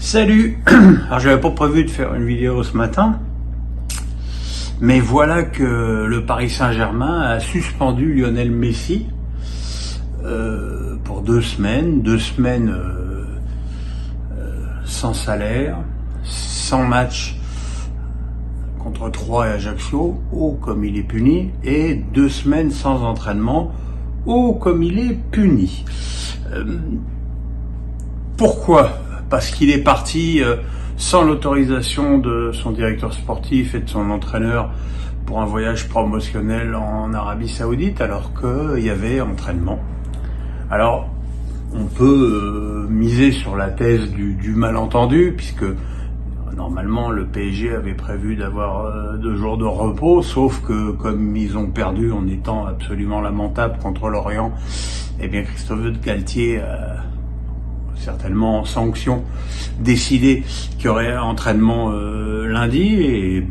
Salut. Alors j'avais pas prévu de faire une vidéo ce matin, mais voilà que le Paris Saint-Germain a suspendu Lionel Messi pour 2 semaines, sans salaire, sans match contre Troyes et Ajaccio, oh comme il est puni, et 2 semaines sans entraînement, oh comme il est puni. Pourquoi ? Parce qu'il est parti sans l'autorisation de son directeur sportif et de son entraîneur pour un voyage promotionnel en Arabie Saoudite, alors qu'il y avait entraînement. Alors, on peut miser sur la thèse du malentendu, puisque normalement le PSG avait prévu d'avoir 2 jours de repos, sauf que comme ils ont perdu en étant absolument lamentables contre l'Orient, eh bien Christophe Galtier certainement en sanction, décidé qu'il y aurait entraînement lundi, et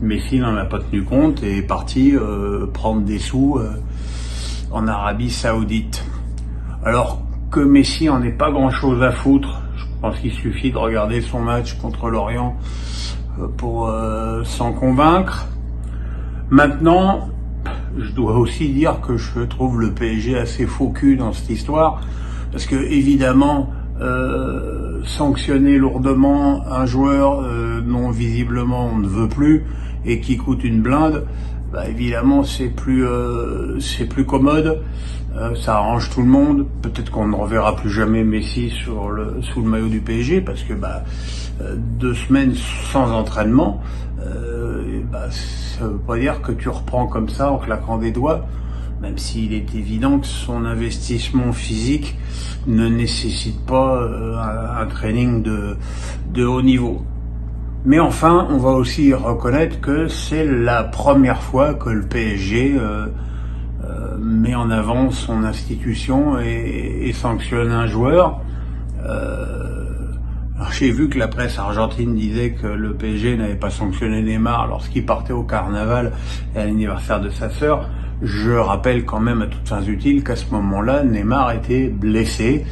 Messi n'en a pas tenu compte et est parti prendre des sous en Arabie Saoudite. Alors que Messi en ait pas grand chose à foutre, je pense qu'il suffit de regarder son match contre l'Orient pour s'en convaincre. Maintenant, je dois aussi dire que je trouve le PSG assez faux cul dans cette histoire, parce que évidemment sanctionner lourdement un joueur dont visiblement on ne veut plus et qui coûte une blinde, bah évidemment c'est plus commode, ça arrange tout le monde. Peut-être qu'on ne reverra plus jamais Messi sous le maillot du PSG, parce que 2 semaines sans entraînement, ça veut pas dire que tu reprends comme ça en claquant des doigts, même s'il est évident que son investissement physique ne nécessite pas un training de haut niveau. Mais enfin, on va aussi reconnaître que c'est la première fois que le PSG met en avant son institution et sanctionne un joueur. Alors j'ai vu que la presse argentine disait que le PSG n'avait pas sanctionné Neymar lorsqu'il partait au carnaval et à l'anniversaire de sa sœur. Je rappelle quand même à toutes fins utiles qu'à ce moment-là, Neymar était blessé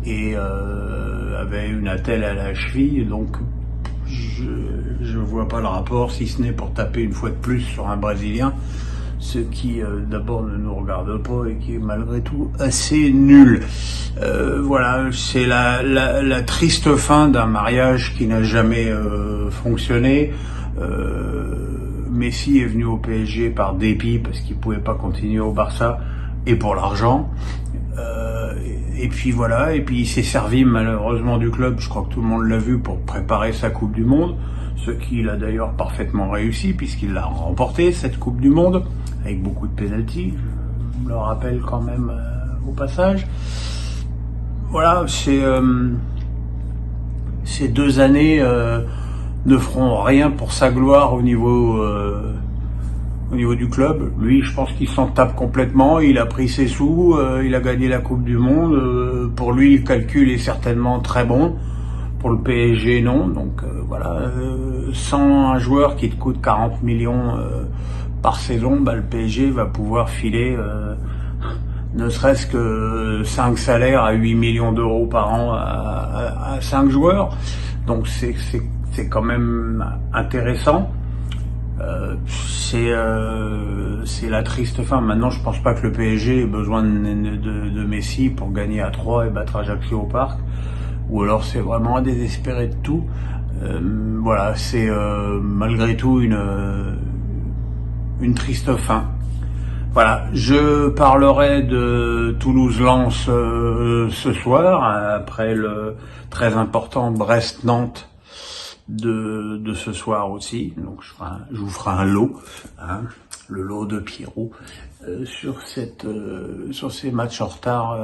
et avait une attelle à la cheville, donc je vois pas le rapport, si ce n'est pour taper une fois de plus sur un Brésilien, ce qui d'abord ne nous regarde pas et qui est malgré tout assez nul. Voilà, c'est la triste fin d'un mariage qui n'a jamais fonctionné. Messi est venu au PSG par dépit parce qu'il pouvait pas continuer au Barça et pour l'argent. Et puis voilà, et puis il s'est servi malheureusement du club, je crois que tout le monde l'a vu, pour préparer sa Coupe du Monde, ce qu'il a d'ailleurs parfaitement réussi puisqu'il l'a remporté, cette Coupe du Monde, avec beaucoup de pénaltys, je le rappelle quand même au passage. Voilà, ces 2 années ne feront rien pour sa gloire au niveau du club. Lui, je pense qu'il s'en tape complètement, il a pris ses sous, il a gagné la Coupe du Monde, pour lui le calcul est certainement très bon, pour le PSG non, donc voilà, sans un joueur qui te coûte 40 millions par saison, le PSG va pouvoir filer ne serait-ce que 5 salaires à 8 millions d'euros par an à 5 joueurs, donc c'est quand même intéressant. C'est la triste fin. Maintenant, je pense pas que le PSG ait besoin de Messi pour gagner à 3 et battre Ajaccio au Parc, ou alors c'est vraiment à désespérer de tout. Voilà, c'est malgré tout une triste fin. Voilà, je parlerai de Toulouse-Lens ce soir, après le très important Brest-Nantes de ce soir aussi. Donc je vous ferai un lot, le lot de Pierrot, sur ces matchs en retard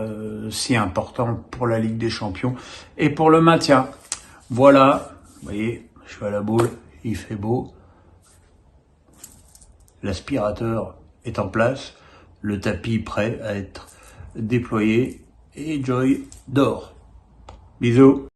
si importants pour la Ligue des Champions et pour le maintien. Voilà, vous voyez, je suis à la boule, il fait beau, l'aspirateur est en place, le tapis prêt à être déployé et Joy dort. Bisous.